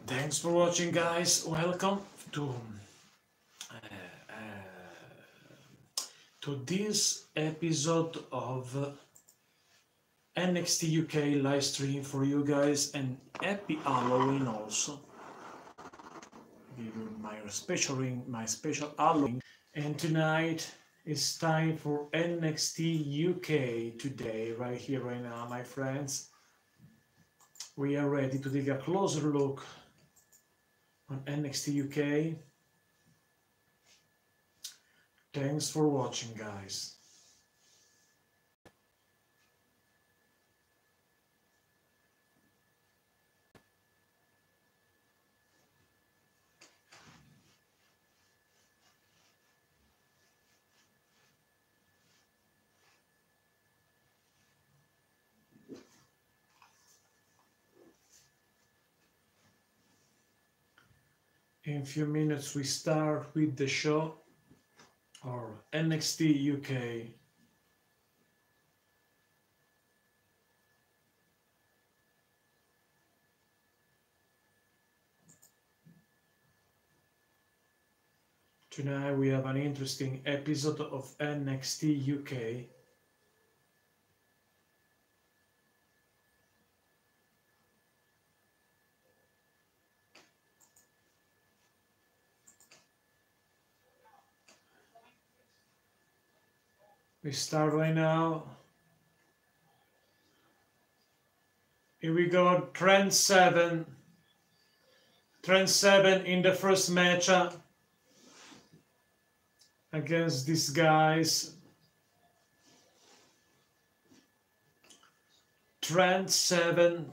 Thanks for watching, guys. Welcome to this episode of NXT UK live stream for you guys, and happy Halloween also. Give you my special ring, my special Halloween. And tonight it's time for NXT UK today, right here, right now, my friends. We are ready to take a closer look on NXT UK. Thanks for watching, guys. In a few minutes we start with the show, or NXT UK. Tonight we have an interesting episode of NXT UK. We start right now. Here we go, Trend 7. Trend 7 in the first matchup against these guys. Trend 7.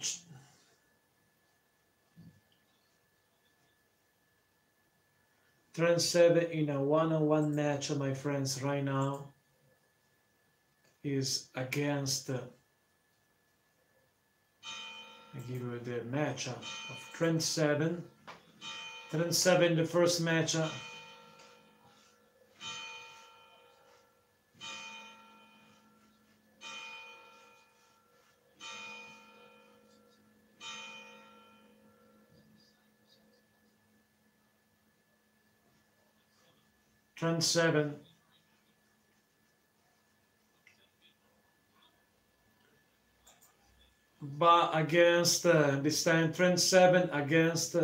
Trend 7 in a one-on-one match, my friends, right now is against I give you the matchup of Trend 7. Trend 7 the first matchup. Trend 7. But against this time Trend 7 against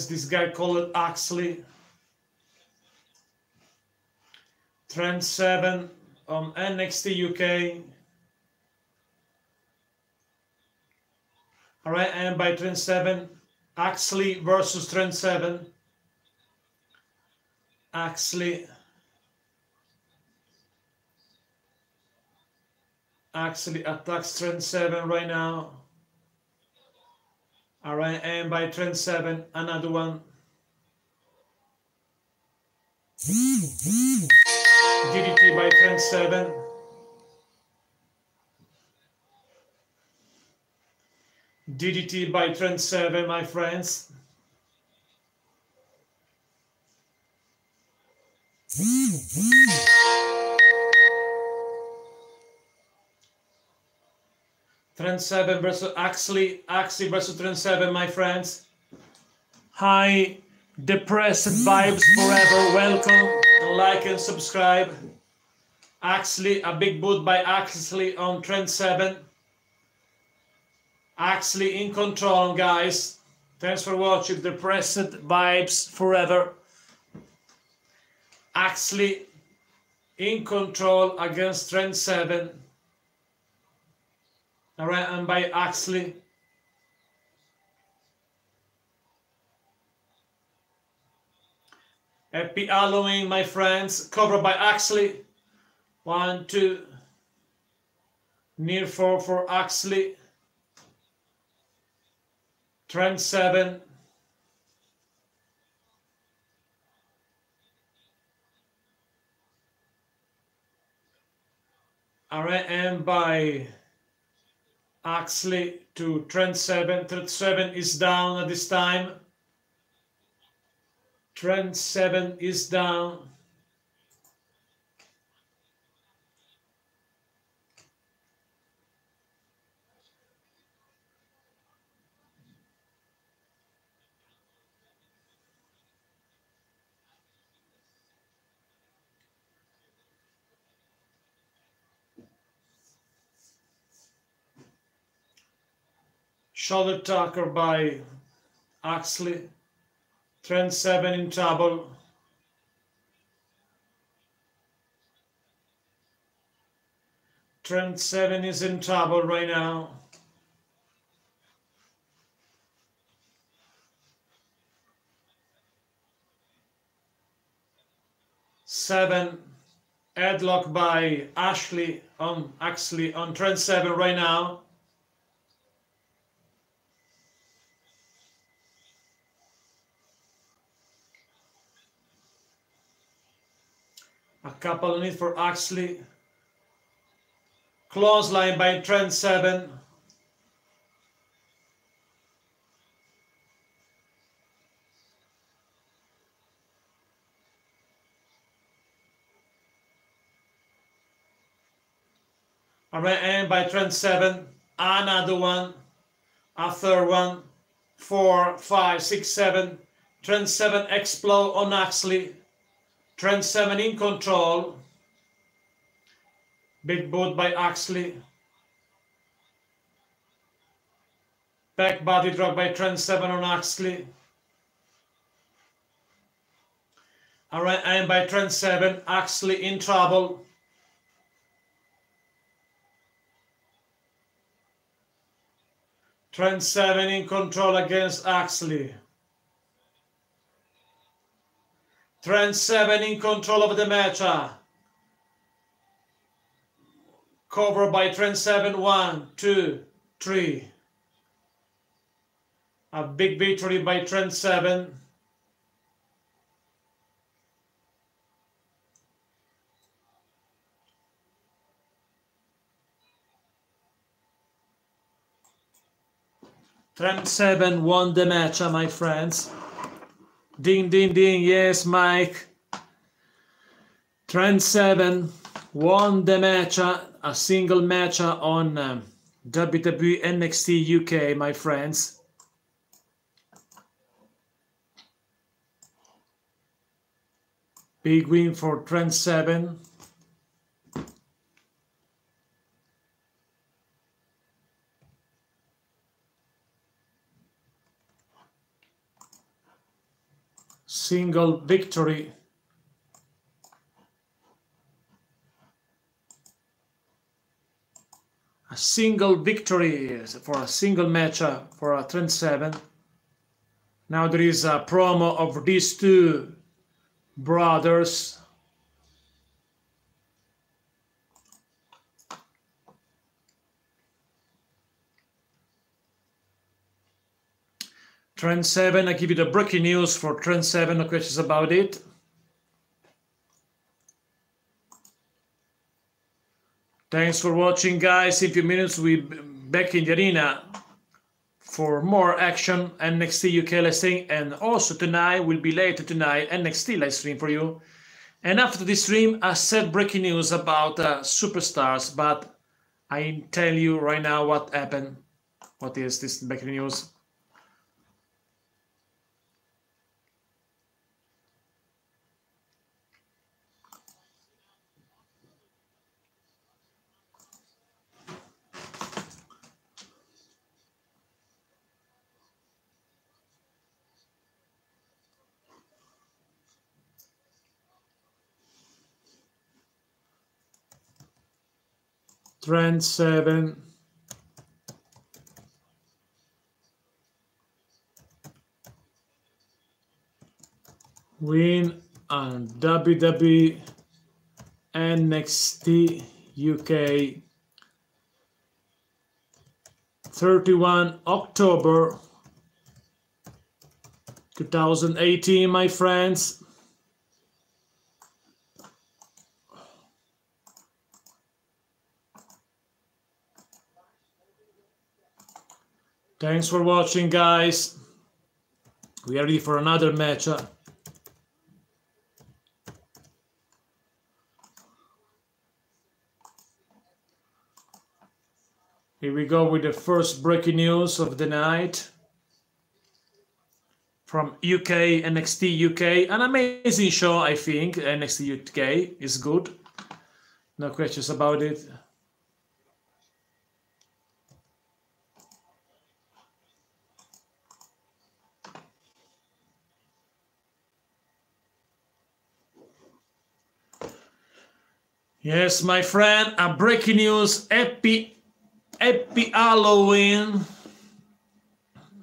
this guy called Axley. Trend 7 on NXT UK. All right, and by Trend 7, Axley versus Trend 7. Axley attacks Trend 7 right now. All right, and by Trend 7, another one. DDT by Trend 7. DDT by Trend 7, my friends. Trend 7 versus Axley. Axley versus Trend 7, my friends. Hi, depressed vibes forever. Welcome, like and subscribe. Axley, a big boot by Axley on Trend 7. Axley in control, guys. Thanks for watching. Depressed vibes forever. Axley in control against Trend 7. All right, and by Axley. Happy Halloween, my friends. Covered by Axley. 1, 2. Near 4 for Axley. Trend 7. All right, and by Axley to Trend 7. Trend 7 is down at this time. Trend 7 is down. Shoulder tackle by Axley. Trend 7 in trouble. Trend 7 is in trouble right now. Seven headlock by Axley on Trend 7 right now. A couple on it for Axley. Clothesline by Trend 7. Alright, and by Trend 7. Another one. A third one. 4, 5, 6, 7. Trend 7 explode on Axley. Trend 7 in control. Big boot by Axley. Back body drop by Trend 7 on Axley. Alright, and by Trend 7, Axley in trouble. Trend 7 in control against Axley. Trend 7 in control of the match. Cover by Trend 7. 1, 2, 3. A big victory by Trend 7. Trend 7 won the match, my friends. Ding, ding, ding. Yes, Mike. Trend 7 won the match, a single match on WWE NXT UK, my friends. Big win for Trend 7. Single victory. A single victory for a single match for a Trend 7. Now there is a promo of these two brothers. Trend 7, I give you the breaking news for Trend 7, no questions about it. Thanks for watching, guys. In a few minutes we'll be back in the arena for more action, NXT UK live stream, and also tonight will be later tonight NXT live stream for you. And after this stream, I said breaking news about superstars, but I tell you right now what happened. What is this breaking news? Trend 7 win on WWE NXT UK 31 October 2018, my friends. Thanks for watching, guys. We are ready for another match. Here we go with the first breaking news of the night from UK, NXT UK. An amazing show, I think. NXT UK is good. No questions about it. Yes, my friend, a breaking news. Happy Halloween.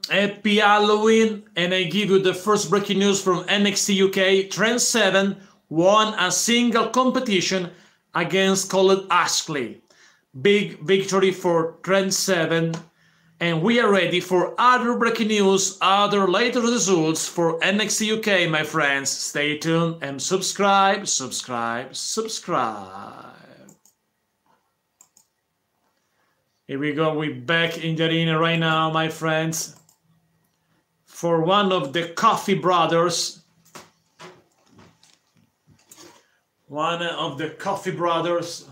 Happy Halloween. And I give you the first breaking news from NXT UK. Trent Seven won a single competition against Colin Ashley. Big victory for Trent Seven. And we are ready for other breaking news, other later results for NXT UK, my friends. Stay tuned and subscribe. Here we go, we're back in the arena right now, my friends. For one of the Coffee Brothers. One of the Coffee Brothers.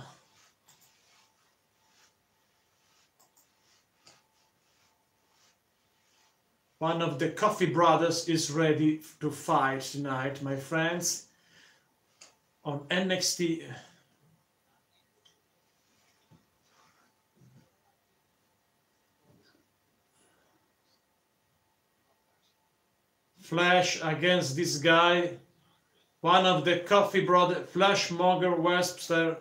One of the Coffee Brothers is ready to fight tonight, my friends, on NXT. Flash against this guy. One of the Coffee Brothers, Flash Mogger Webster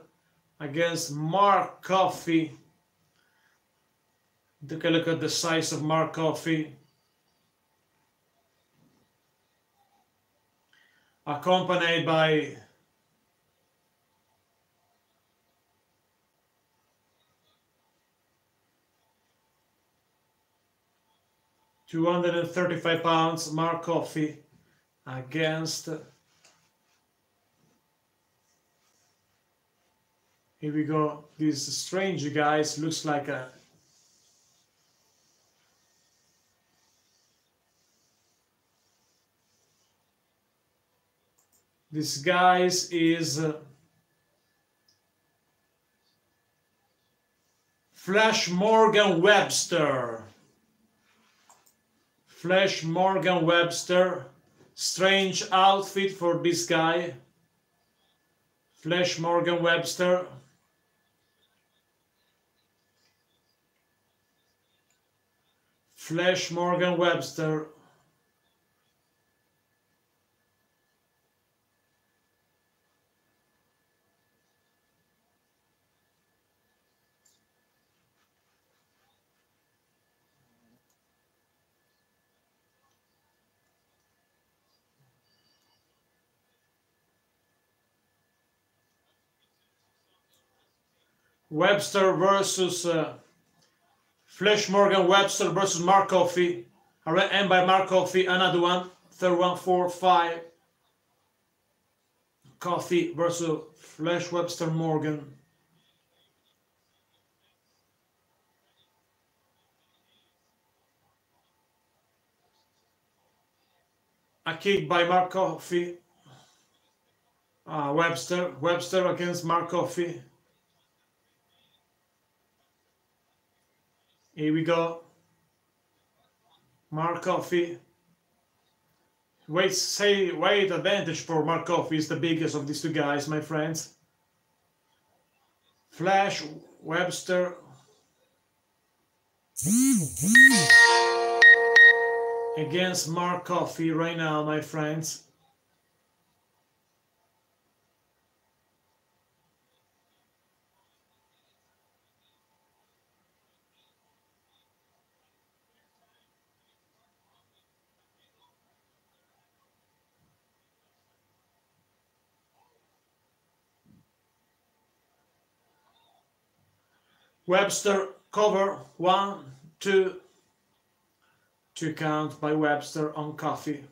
against Mark Coffee. Take a look at the size of Mark Coffee. Accompanied by £235 Mark Coffee against, here we go, this strange guys, looks like a this guys is Flash Morgan Webster. Flash Morgan Webster. Strange outfit for this guy. Flash Morgan Webster. Flash Morgan Webster. Webster versus Flash Morgan Webster versus Mark Coffee. And by Mark Coffee, another one. Third one, 4, 5. Coffee versus Flash Webster Morgan. A kick by Mark Coffee. Webster against Mark Coffee. Here we go. Mark Coffee. Weight advantage for Mark Coffee is the biggest of these two guys, my friends. Flash Webster. Against Mark Coffee right now, my friends. Webster cover, 1, 2. 2 count by Webster on Coffee.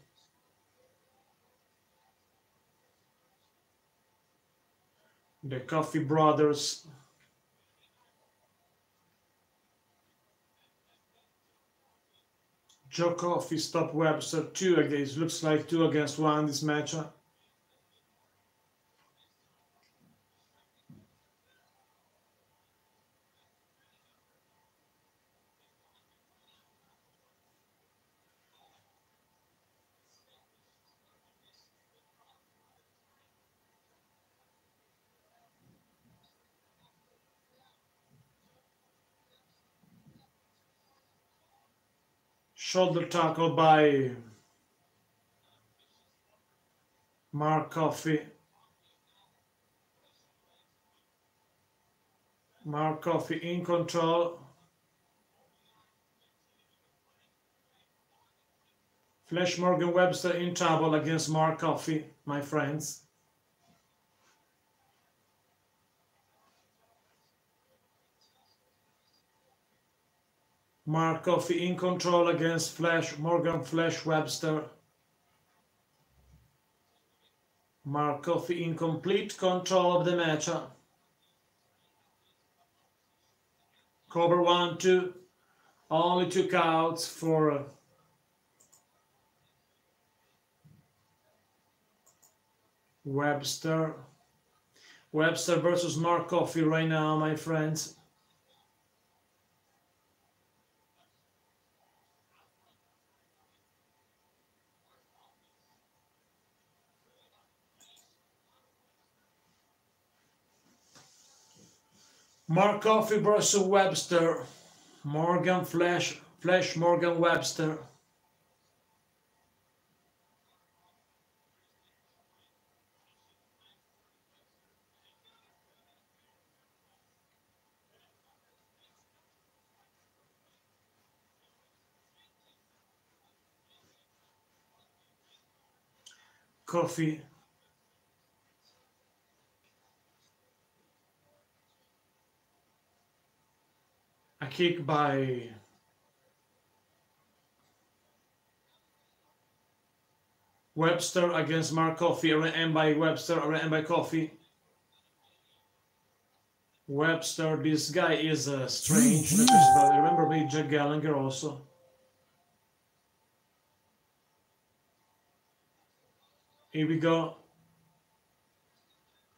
The Coffee Brothers. Joe Coffee stopped Webster 2 against, looks like 2 against 1 this matchup. Shoulder tackle by Mark Coffey. Mark Coffey in control. Flash Morgan Webster in trouble against Mark Coffey, my friends. Mark Coffey in control against Flash Webster. Mark Coffey in complete control of the match. Cover 1, 2. Only 2 counts for Webster. Webster versus Mark Coffey right now, my friends. Mark Coffey versus Webster. Flash Morgan Webster. Coffey. A kick by Webster against Mark Coffey, and by Webster, and by Coffey. Webster, this guy is strange. Remember me, Jack Gallagher also. Here we go.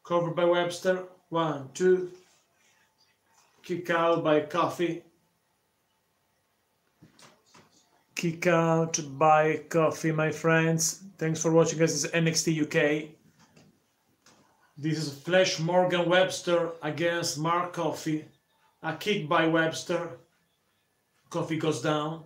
Covered by Webster. 1, 2. Kick out by Coffey. Kick out by Coffey, my friends. Thanks for watching, guys. This is NXT UK. This is Flash Morgan Webster against Mark Coffey. A kick by Webster. Coffey goes down.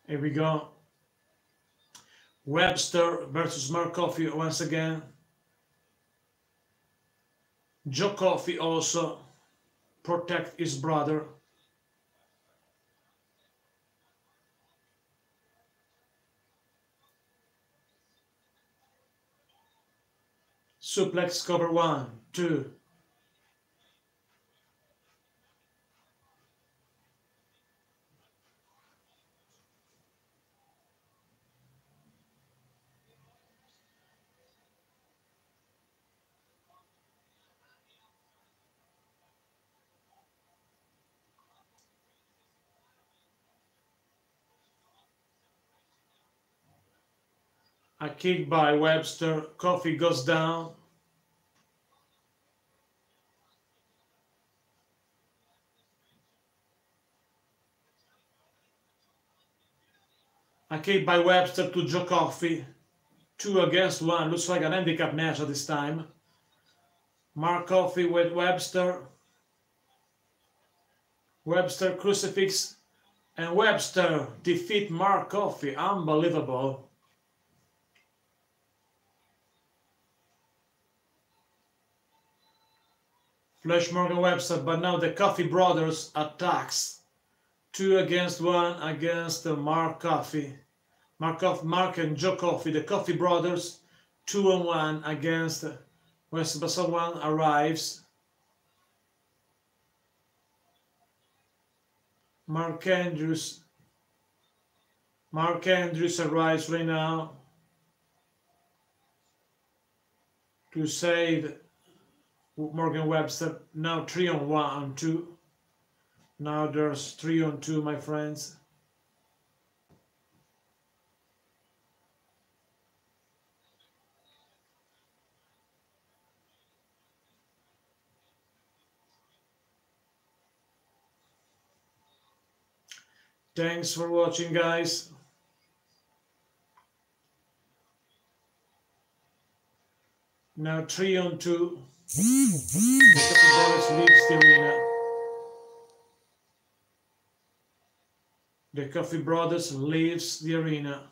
Here we go. Webster versus Mark Coffey once again. Joe Coffey also protect his brother. Suplex cover 1, 2. A kick by Webster. Coffey goes down. A kick by Webster to Joe Coffey. 2 against 1. Looks like an handicap match at this time. Mark Coffey with Webster. Webster crucifix. And Webster defeat Mark Coffey. Unbelievable. Flash Morgan Webster, but now the Coffey brothers attacks. 2 against 1 against Mark Coffey. Mark and Joe Coffey, the Coffey brothers, 2-on-1 against Webster, but someone arrives. Mark Andrews arrives right now to save Morgan Webster. Now 3-on-1 2. Now there's 3-on-2, my friends. Thanks for watching, guys. Now 3-on-2. The Coffee Brothers leaves the arena. The Coffee Brothers leaves the arena.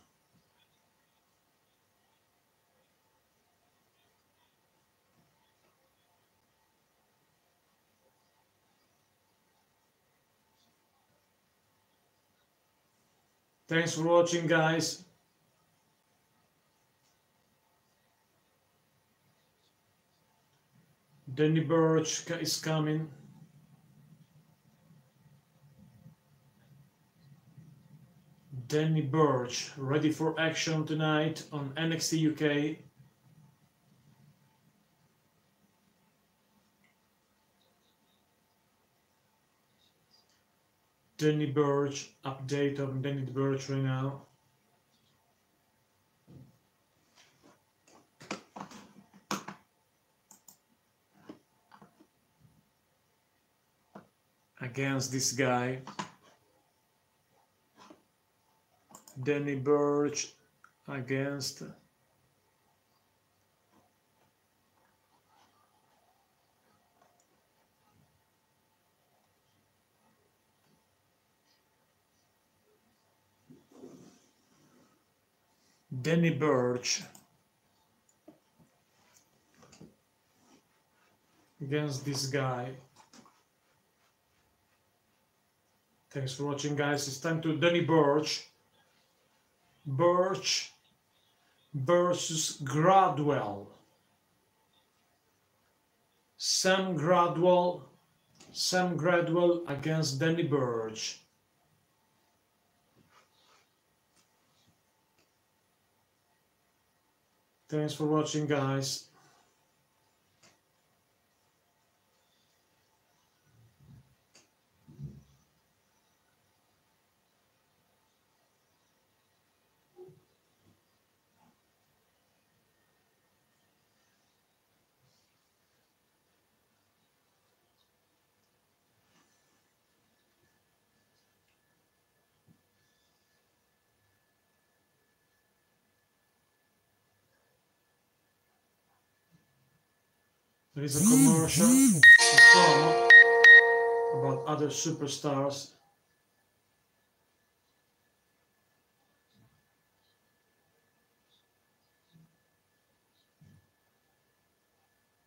Thanks for watching, guys. Danny Burch is coming. Danny Burch ready for action tonight on NXT UK. Danny Burch, update on Danny Burch right now. Against this guy. Danny Burch against Danny Burch against this guy. Thanks for watching, guys. It's time to Danny Burch. Burch versus Gradwell. Sam Gradwell against Danny Burch. Thanks for watching, guys. There is a commercial, a promo about other superstars.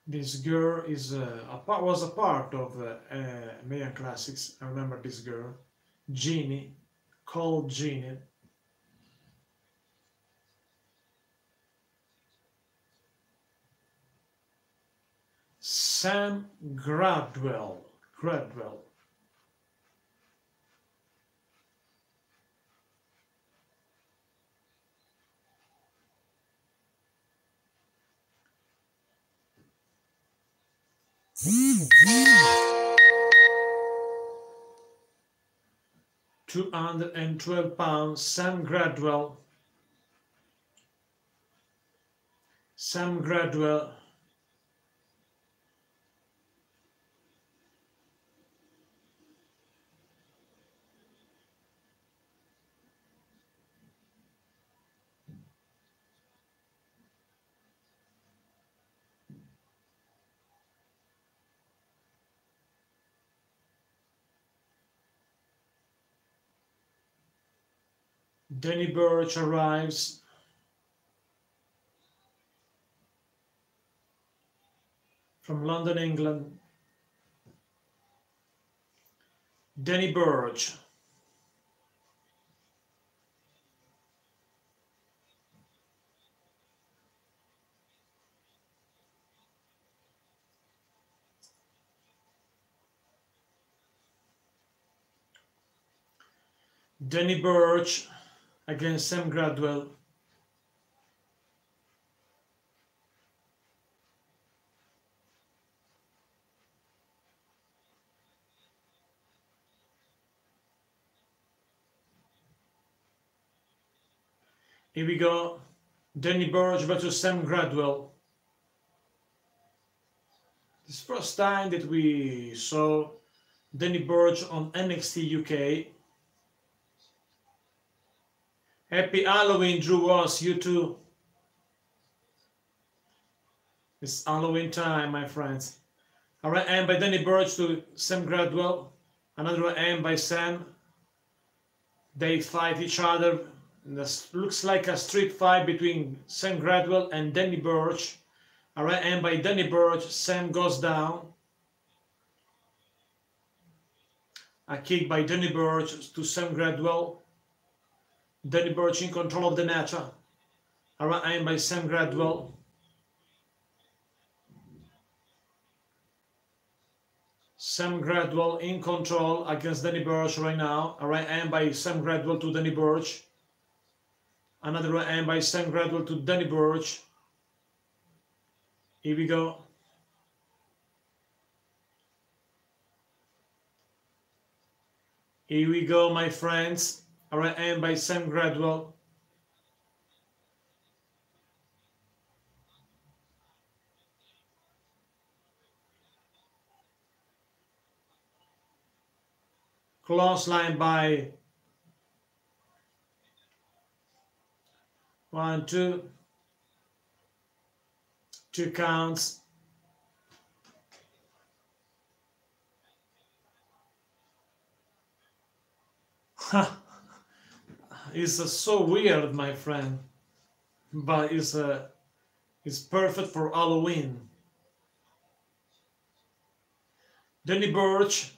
This girl is was a part of Mayan Classics. I remember this girl, Jeannie, called Jeannie. Sam Gradwell. £212, Sam Gradwell. Danny Burch arrives. From London, England. Danny Burch. Danny Burch against Sam Gradwell. Here we go. Danny Burch versus Sam Gradwell. This is the first time that we saw Danny Burch on NXT UK. Happy Halloween, Drew Ross, you too. It's Halloween time, my friends. All right, and by Danny Burch to Sam Gradwell. Another M by Sam. They fight each other. This looks like a street fight between Sam Gradwell and Danny Burch. All right, and by Danny Burch, Sam goes down. A kick by Danny Burch to Sam Gradwell. Danny Burch in control of the match. All right, and by Sam Gradwell. Sam Gradwell in control against Danny Burch right now. A right hand by Sam Gradwell to Danny Burch. Another right hand by Sam Gradwell to Danny Burch. Here we go. Here we go, my friends. A right hand by Sam Gradwell. Clothesline by 1, 2. 2 counts. It's so weird, my friend, but it's perfect for Halloween. Danny Burch.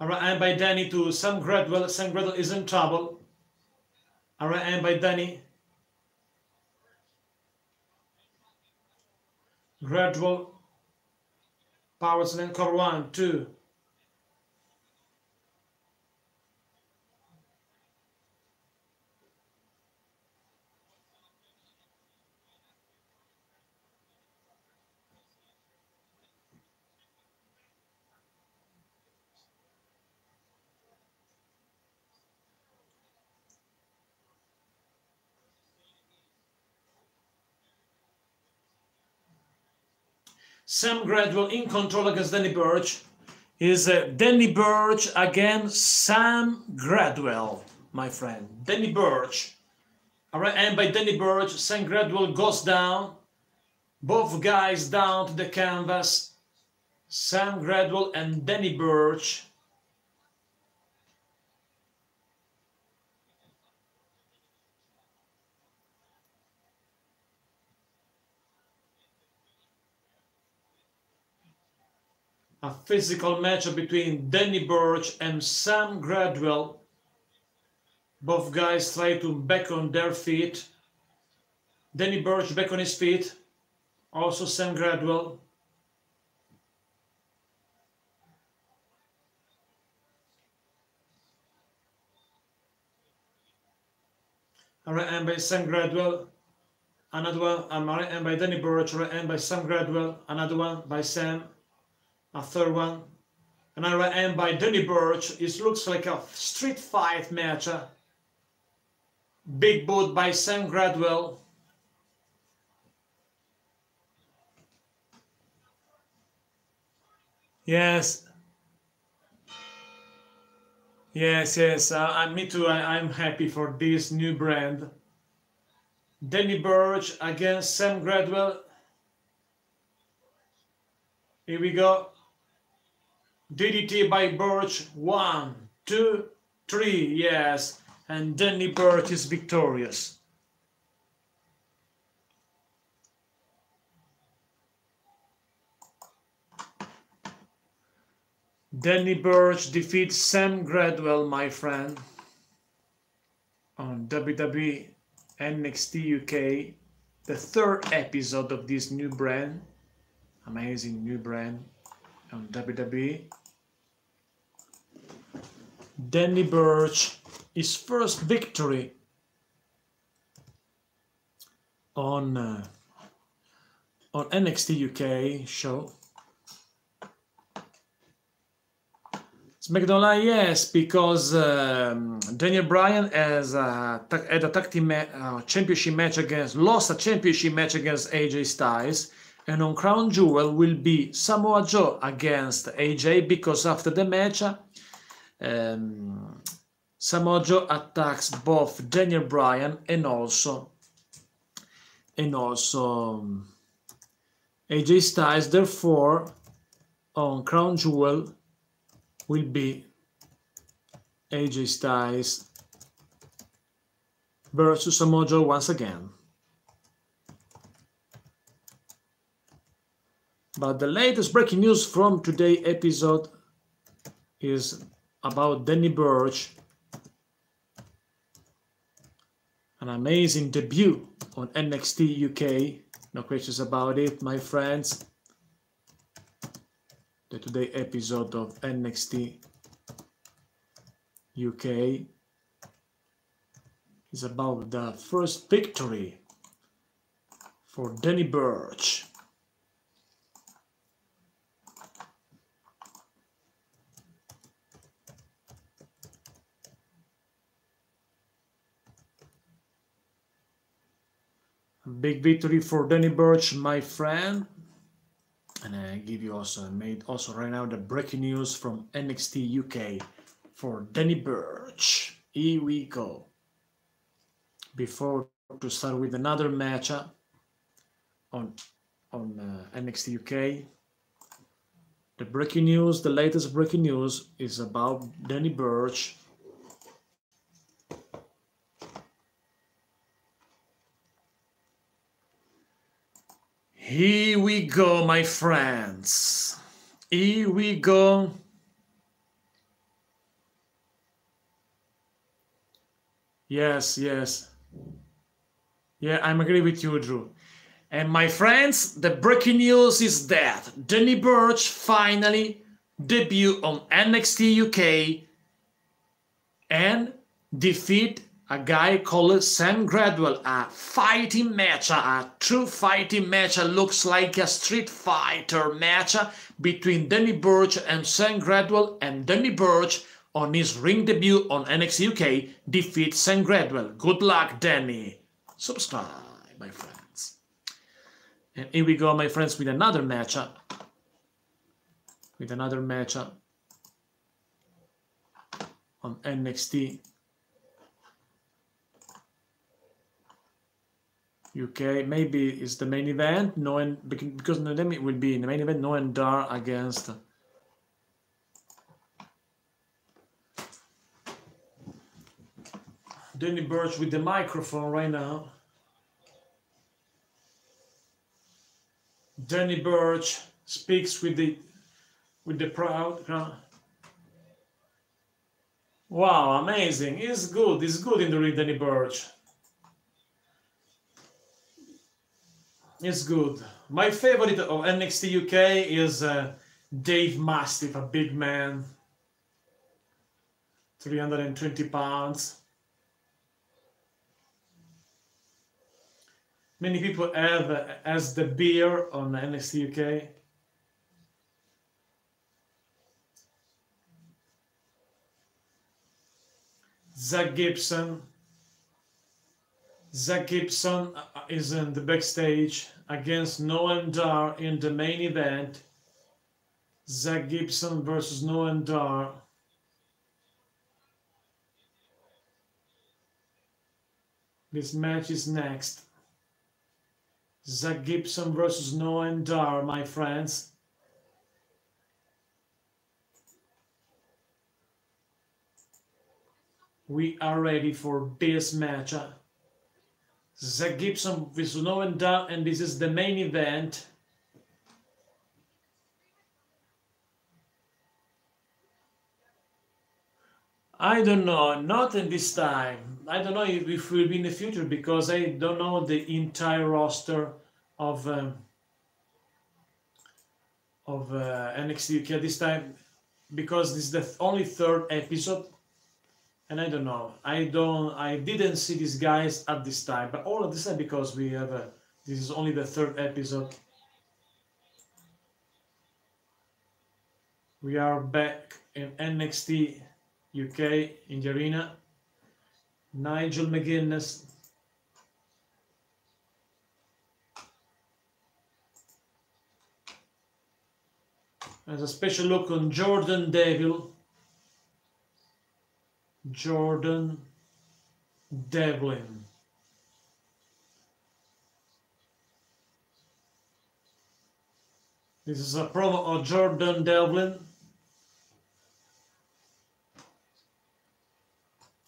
A right hand by Danny to Sam Gradwell. Sam Gradwell is in trouble. A right hand by Danny. Gradwell. Power slam cover 1, 2. Sam Gradwell in control against Danny Burch. Is Danny Burch against Sam Gradwell, my friend. Danny Burch. All right, and by Danny Burch, Sam Gradwell goes down. Both guys down to the canvas. Sam Gradwell and Danny Burch. A physical matchup between Danny Burch and Sam Gradwell. Both guys try to back on their feet. Danny Burch back on his feet. Also Sam Gradwell. Right hand by Sam Gradwell. Another one. Right hand by Danny Burch. Right hand by Sam Gradwell. Another one by Sam. A third one. Another right hand by Danny Burch. It looks like a street fight match. Big boot by Sam Gradwell. Yes. Yes. Me too. I'm happy for this new brand. Danny Burch against Sam Gradwell. Here we go. DDT by Burch. 1, 2, 3. Yes. And Danny Burch is victorious. Danny Burch defeats Sam Gradwell, my friend, on WWE NXT UK, the third episode of this new brand, amazing new brand on WWE. Danny Burch, his first victory on NXT UK show. SmackDown Live, yes, because Daniel Bryan has had a tag team championship match lost a championship match against AJ Styles, and on Crown Jewel will be Samoa Joe against AJ, because after the match Samoa Joe attacks both Daniel Bryan and also AJ Styles. Therefore, on Crown Jewel will be AJ Styles versus Samoa Joe once again. But the latest breaking news from today's episode is about Danny Burch. An amazing debut on NXT UK. No questions about it, my friends. The today episode of NXT UK is about the first victory for Danny Burch. A big victory for Danny Burch, my friend. And I give you also right now the breaking news from NXT UK for Danny Burch. Here we go. Before to start with another match on NXT UK, the breaking news, the latest breaking news is about Danny Burch. Here we go, my friends. Here we go. Yes. Yeah, I'm agree with you, Drew. And my friends, the breaking news is that Danny Burch finally debuted on NXT UK and defeat a guy called Sam Gradwell. A fighting match, a true fighting match. Looks like a Street Fighter match between Danny Burch and Sam Gradwell, and Danny Burch on his ring debut on NXT UK defeats Sam Gradwell. Good luck, Danny. Subscribe, my friends. And here we go, my friends, with another matchup. On NXT UK. Maybe it's the main event. Because it will be in the main event. Noam Dar against Danny Burch with the microphone right now. Danny Burch speaks with the crowd. Wow, amazing! He's good in the ring, Danny Burch. It's good. My favorite of NXT UK is Dave Mastiff, a big man, 320 pounds. Many people have as the beer on NXT UK. Zach Gibson is in the backstage against Noam Dar in the main event. Zach Gibson versus Noam Dar. This match is next. Zach Gibson versus Noam Dar, my friends. We are ready for this match. Zach Gibson versus Noam Dar, and this is the main event. I don't know, not in this time. I don't know if it will be in the future, because I don't know the entire roster of NXT UK this time, because this is the only third episode, and I don't know. I didn't see these guys at this time, but all of this time because we have this is only the third episode. We are back in NXT UK in the arena. Nigel McGuinness. There's a special look on Jordan Deville. Jordan Devlin. This is a promo of Jordan Devlin.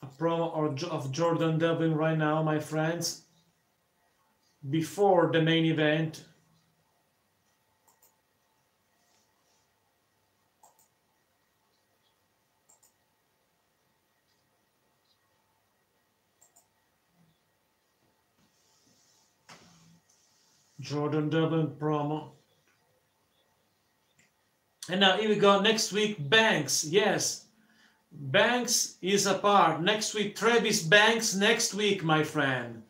A promo of Jordan Devlin right now, my friends. Before the main event. Jordan Devlin promo. And now here we go. Next week, Banks. Yes, Banks is a part. Next week, Travis Banks. Next week, my friend.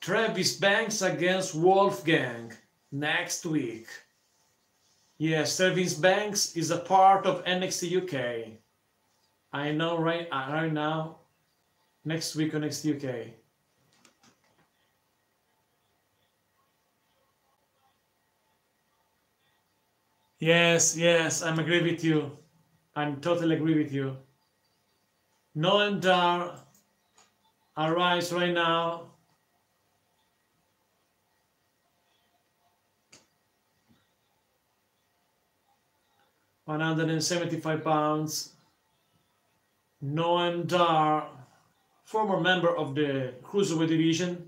Travis Banks against Wolfgang. Next week. Yes, Travis Banks is a part of NXT UK. I know right now. Next week on NXT UK. Yes, I'm agree with you. I'm totally agree with you. Noam Dar arrives right now. £175. Noam Dar, former member of the Cruiserweight division.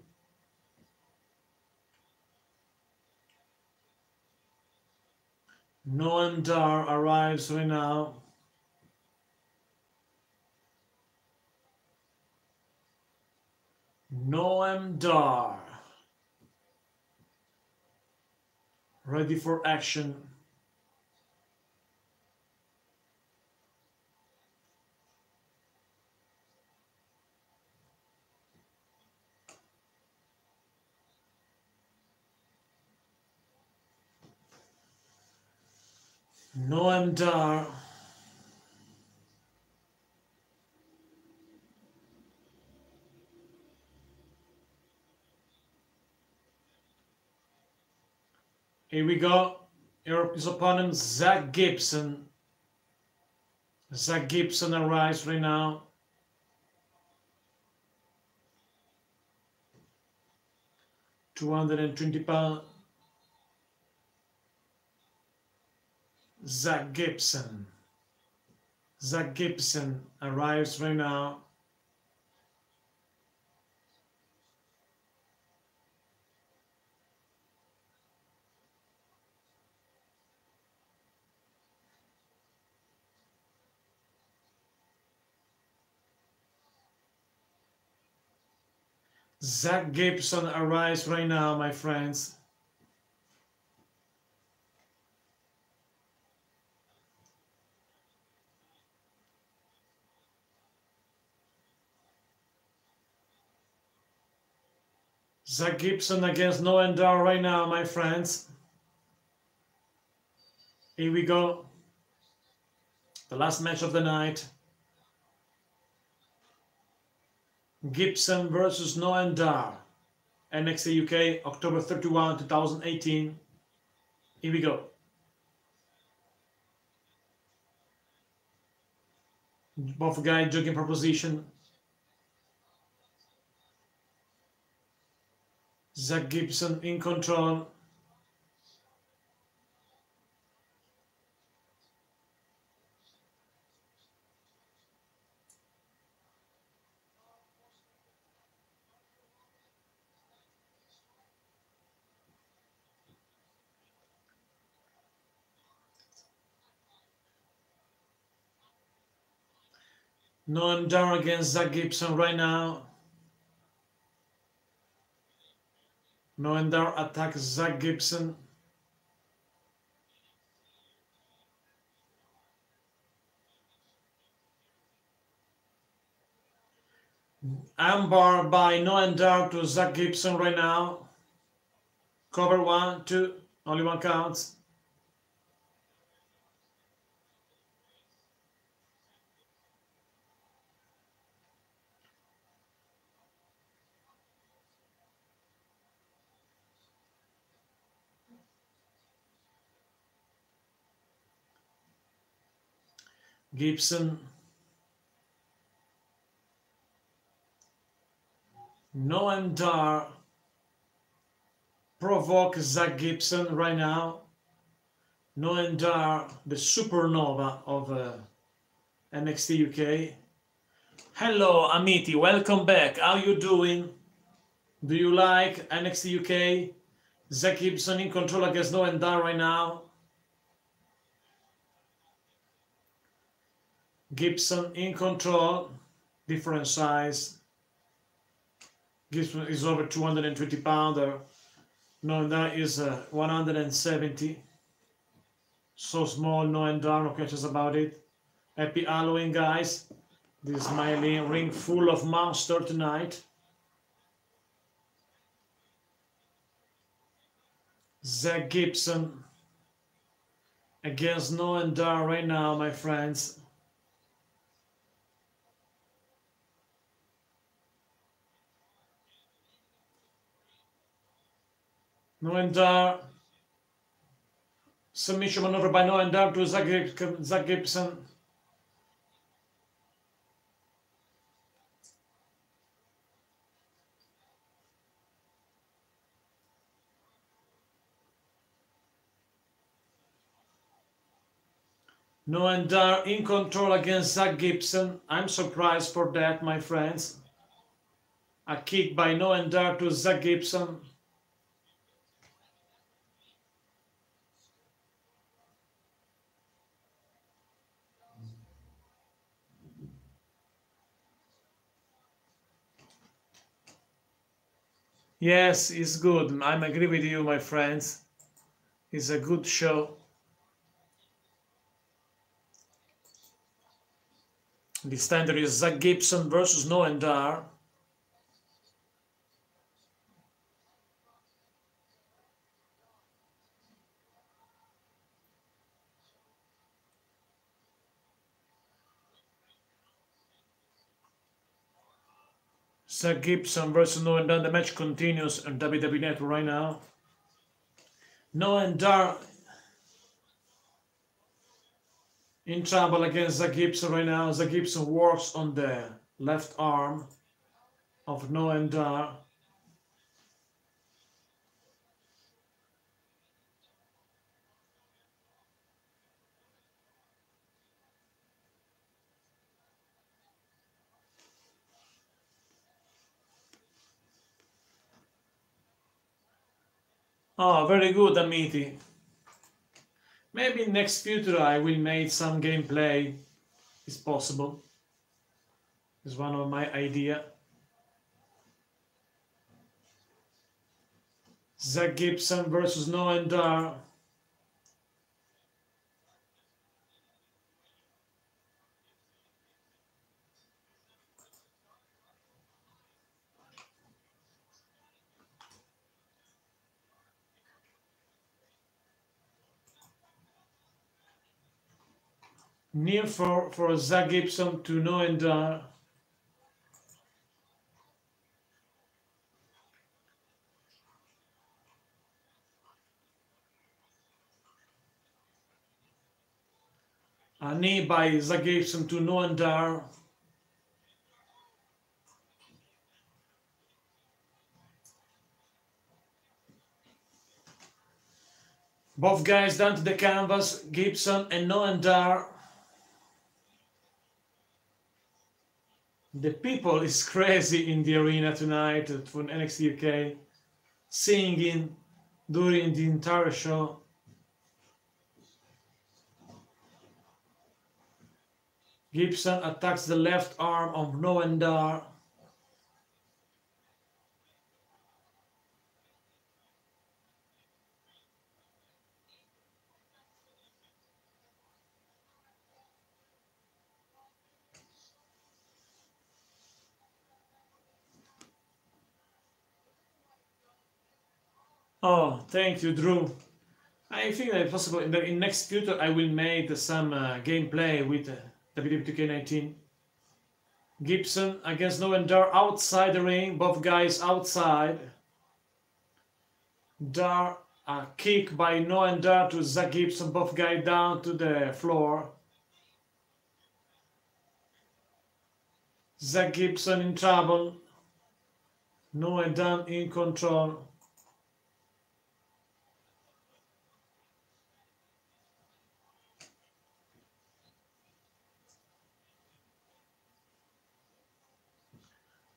Noam Dar arrives right now. Noam Dar. Ready for action. Noam Dar. Here we go. His opponent, Zach Gibson. Zach Gibson arrives right now. £220. Zach Gibson. Zach Gibson arrives right now. Zach Gibson arrives right now, my friends. Zach Gibson against Noam Dar right now, my friends. Here we go. The last match of the night. Gibson versus Noam Dar. NXT UK, October 31, 2018. Here we go. Both guys jogging for position. Zach Gibson in control. Noam Dar against Zach Gibson right now. Noam Dar attacks Zach Gibson. Armbar by Noam Dar to Zach Gibson right now. Cover 1, 2, only one counts. Gibson Noah and Dar provoke Zach Gibson right now. Noah and Dar, the supernova of NXT UK. Hello Amity, welcome back. How you doing? Do you like NXT UK? Zach Gibson in control against Noah and Dar right now. Gibson in control, different size. Gibson is over 220 pounder. Noah and Dar is 170. So small, Noah and Dar, no questions about it. Happy Halloween, guys. This is my ring full of monster tonight. Zach Gibson against Noah and Dar right now, my friends. Noah and Dar. Submission maneuver by Noah and Dar to Zach Gibson. Noah and Dar in control against Zach Gibson. I'm surprised for that, my friends. A kick by Noah and Dar to Zach Gibson. Yes, it's good. I agree with you, my friends. It's a good show. This time there is Zach Gibson versus Noah and Dar. Zach Gibson versus Noah and Dar. The match continues on WWE Network right now. Noah and Dar in trouble against Zach Gibson right now. Zach Gibson works on the left arm of Noah and Dar. Oh, very good, Amity. Maybe next future I will make some gameplay. It's possible. It's one of my idea. Zach Gibson versus Noah and Dar. Near for Zach Gibson to Noah and Dar. A knee by Zach Gibson to Noah and Dar. Both guys down to the canvas, Gibson and Noah and Dar. The people is crazy in the arena tonight for NXT UK, singing during the entire show. Gibson attacks the left arm of Noah and Dar. Oh, thank you, Drew. I think that possible in next future I will make some gameplay with WWE 2K19. Gibson against Noah and Dar outside the ring, both guys outside. Dar, a kick by Noah and Dar to Zach Gibson, both guys down to the floor. Zach Gibson in trouble. No and down in control.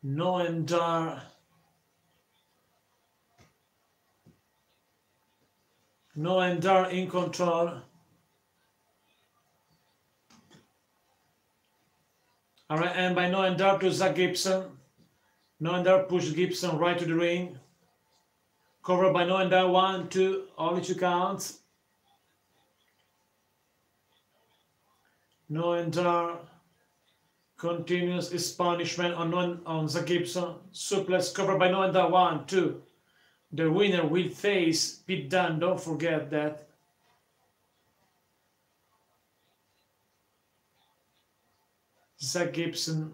No and down. No and down in control. Alright, and by no and down to Zach Gibson. No and down push Gibson right to the ring. Covered by no and down, 1, 2, only 2 counts. No and down. Continues his punishment on Zach Gibson. Suplex covered by no and down, 1, 2. The winner will face Pete Dunne, don't forget that. Zach Gibson.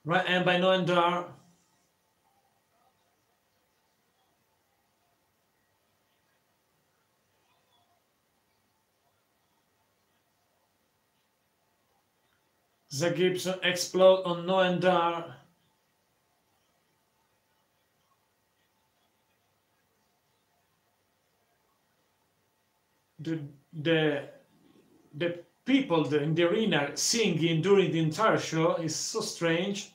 Right hand by Noendar. Zach Gibson explode on Noendar. The people in the arena singing during the entire show is so strange.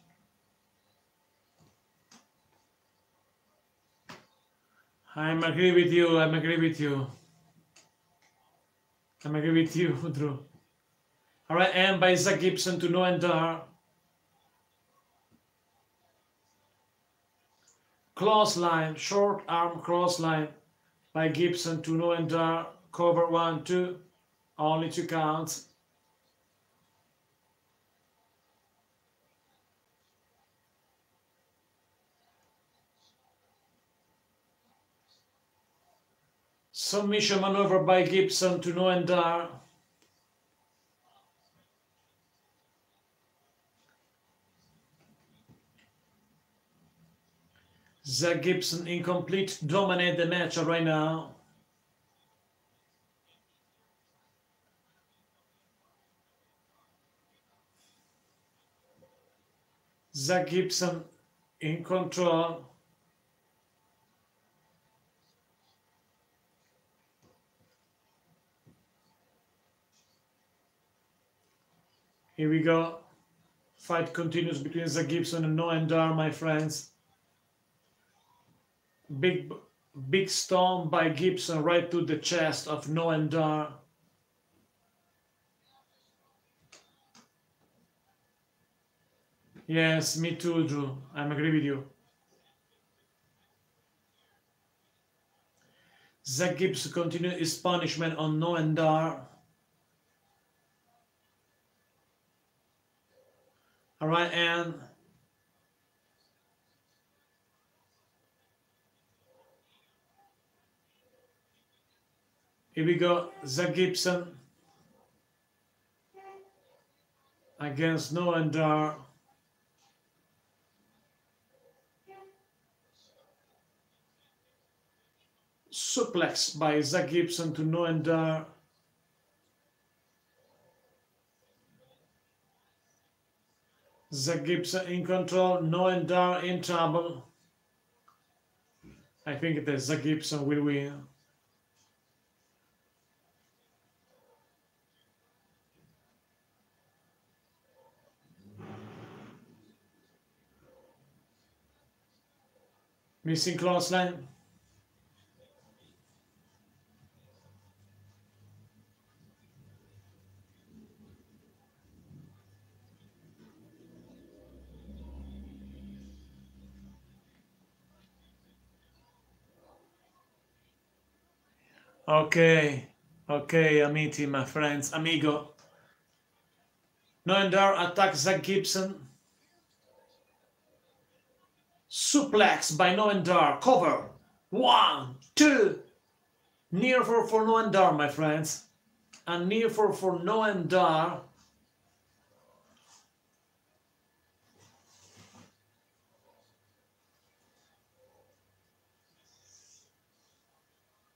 I'm agree with you, I'm agree with you. I'm agree with you, Drew. Alright, and by Zach Gibson to Noendar. Cross line, short arm cross line by Gibson to Noendar. Cover 1, 2, only 2 counts. Submission maneuver by Gibson to Noendar. Zach Gibson incomplete, dominate the match right now. Zach Gibson in control. Here we go. Fight continues between Zach Gibson and Noendar, my friends. Big storm by Gibson right to the chest of Noendar. Yes, me too, Drew. I agree with you. Zach Gibson continues his punishment on Noendar. Alright, and here we go. Zach Gibson against Noendar. Suplex by Zach Gibson to Noendar. Zach Gibson in control, Noendar in trouble. I think that Zach Gibson will win. Missing clothesline. Okay, Amity, my friends, amigo. Noendar attacks Zach Gibson. Suplex by Noendar, cover. 1, 2. Near for Noendar, my friends. And near for Noendar.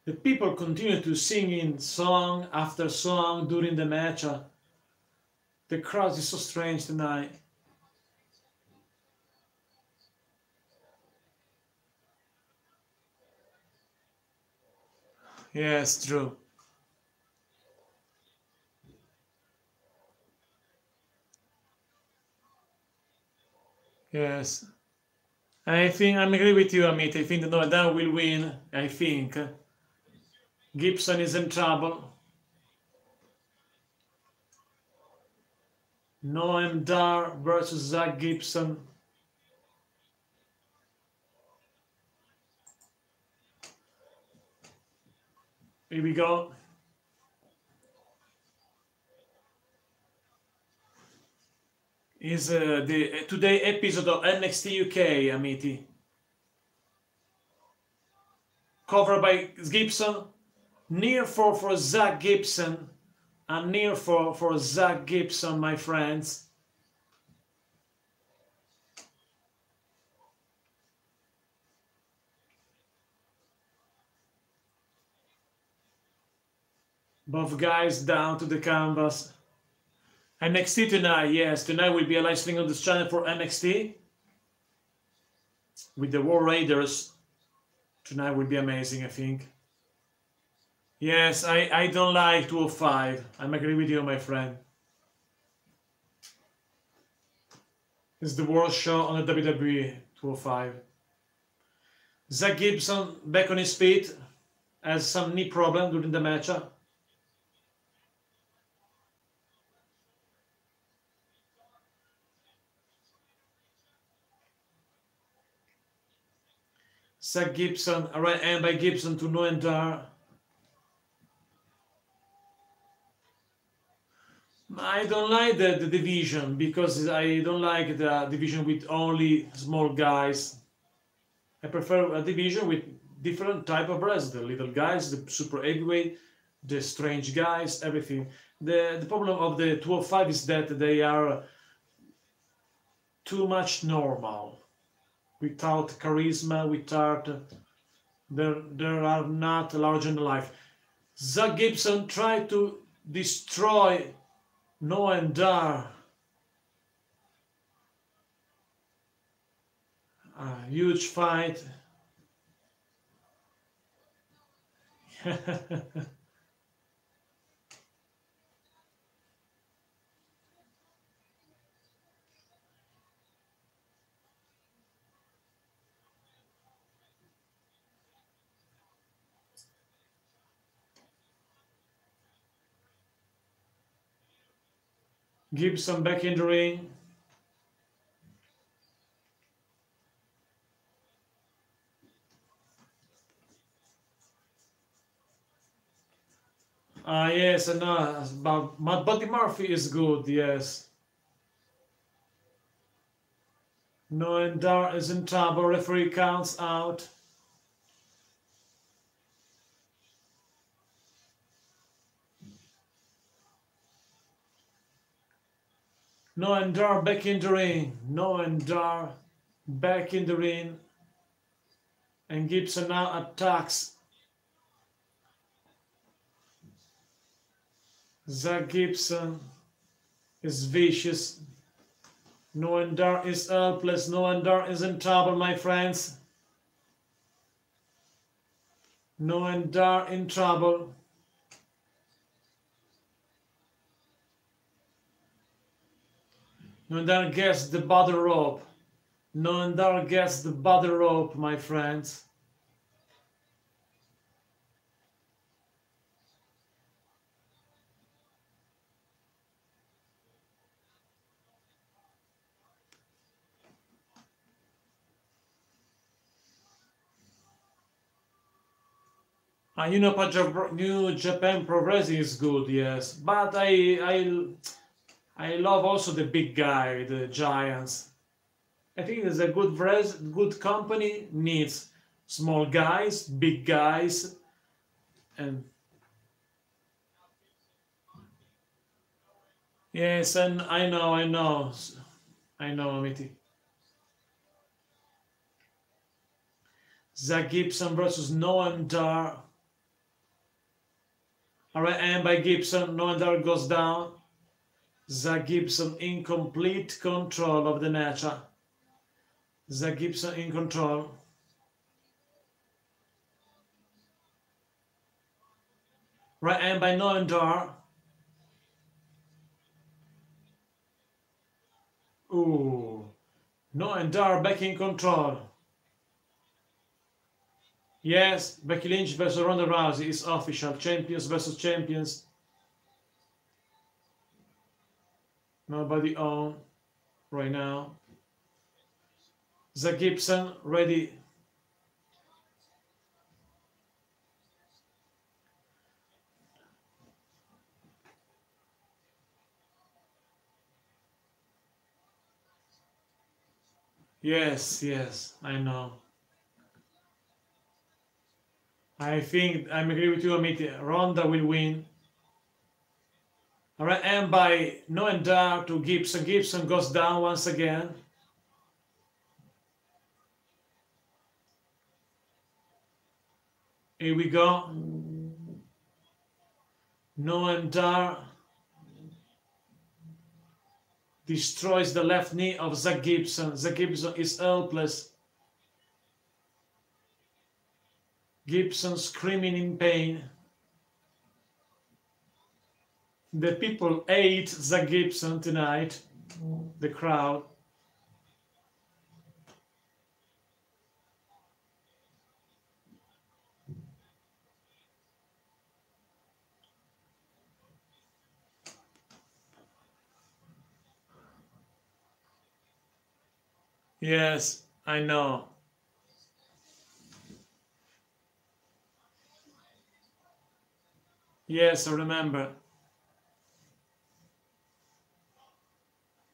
The people continue to sing in song after song during the match. The crowd is so strange tonight. Yes, true. Yes. I think I'm agree with you, Amit. I think Noah Dar will win. I think Gibson is in trouble. Noam Dar versus Zach Gibson. Here we go. Is the today episode of NXT UK, Amity. Covered by Gibson. Near for Zach Gibson. And near for Zach Gibson, my friends. Both guys down to the canvas. NXT tonight, yes. Tonight will be a live stream on this channel for NXT. With the War Raiders. Tonight will be amazing, I think. Yes, I don't like 205. I'm agree with you, my friend. It's the worst show on the WWE 205. Zach Gibson back on his feet. Has some knee problem during the matchup. Zach Gibson, a right hand by Gibson to Noam Dar. I don't like the division because I don't like the division with only small guys. I prefer a division with different type of wrestlers. The little guys, the super heavyweight, the strange guys, everything. The problem of the 205 is that they are too much normal. Without charisma, without there are not larger than life. Zach Gibson tried to destroy Noam Dar. A huge fight. Gibson back in the ring. Yes, I know, but Buddy Murphy is good, yes. Noam Dar is in trouble, referee counts out. Noam Dar back in the ring. Noam Dar back in the ring. And Gibson now attacks Zach Gibson is vicious. Noam Dar is helpless. Noam Dar is in trouble, my friends. Noam Dar in trouble. Noam Dar gets the bottom rope. Noam Dar gets the bottom rope, my friends. You know, New Japan Pro Wrestling is good, yes, but I love also the big guy, the Giants. I think there's a good company needs small guys, big guys, and yes, and I know, Amity. Zach Gibson versus Noam Dar. Alright, and by Gibson, Noam Dar goes down. Zack Gibson in complete control of the match. Zack Gibson in control. Right hand by Noendar. Ooh. Noendar back in control. Yes, Becky Lynch versus Ronda Rousey is official. Champions versus champions. Nobody on right now. Zack Gibson ready. Yes, yes, I know. I think I agree with you, Amit. Ronda will win. All right, and by Noendar to Gibson. Gibson goes down once again. Here we go. Noendar destroys the left knee of Zack Gibson. Zack Gibson is helpless. Gibson screaming in pain. The people hate Zack Gibson tonight. The crowd. Yes, I know. Yes, I remember.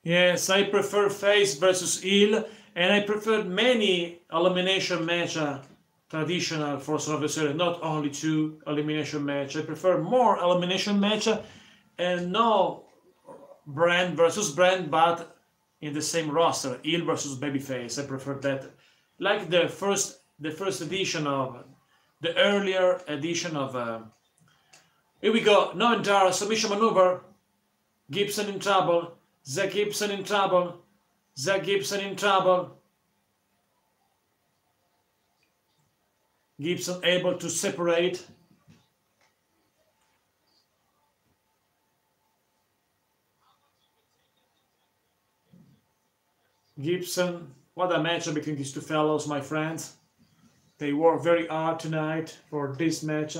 Yes, I prefer face versus heel, and I prefer many elimination match, traditional for Survivor Series, not only 2 elimination match. I prefer more elimination match, and no brand versus brand, but in the same roster, heel versus babyface. I prefer that, like the first edition of the earlier edition of. Here we go. Noendar submission maneuver. Gibson in trouble. Zack Gibson in trouble. Zack Gibson in trouble. Gibson able to separate. Gibson, what a match between these two fellows, my friends. They worked very hard tonight for this match.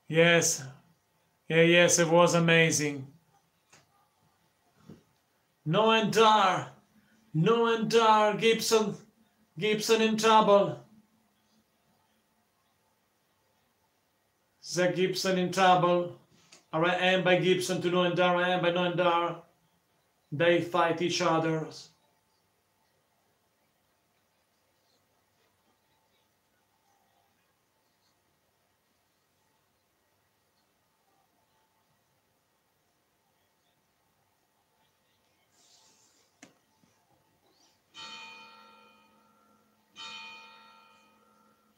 Yes, yes, it was amazing. Noendar, Gibson in trouble. Zack Gibson in trouble. All right, and by Gibson to Noendar, and by Noendar. They fight each other.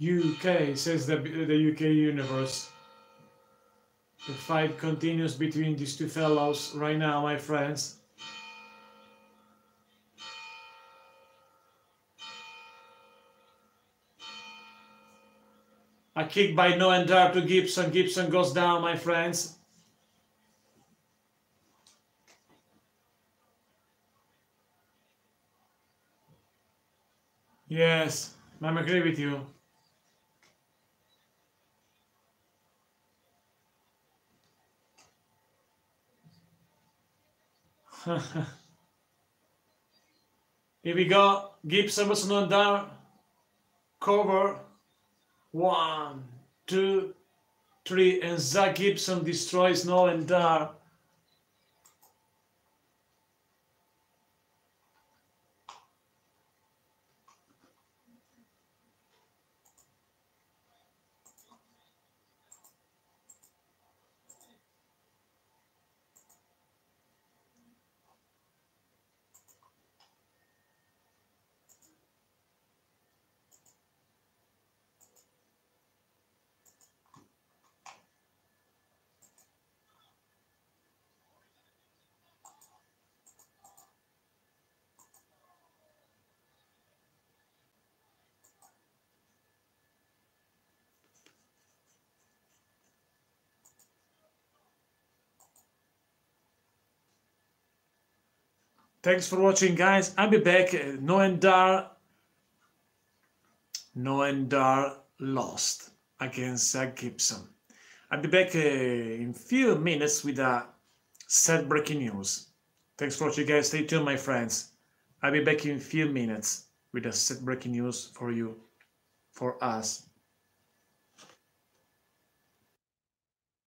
UK, says the UK universe. The fight continues between these two fellows right now, my friends. A kick by Noendar to Gibson. Gibson goes down, my friends. Yes, I agree with you. Here we go. Gibson versus Noendar. Cover. 1, 2, 3, and Zack Gibson destroys Noendar. Thanks for watching, guys. I'll be back. Noendar lost against Zach Gibson. I'll be back in few minutes with a sad breaking news. Thanks for watching, guys. Stay tuned, my friends. I'll be back in few minutes with a sad breaking news for you, for us.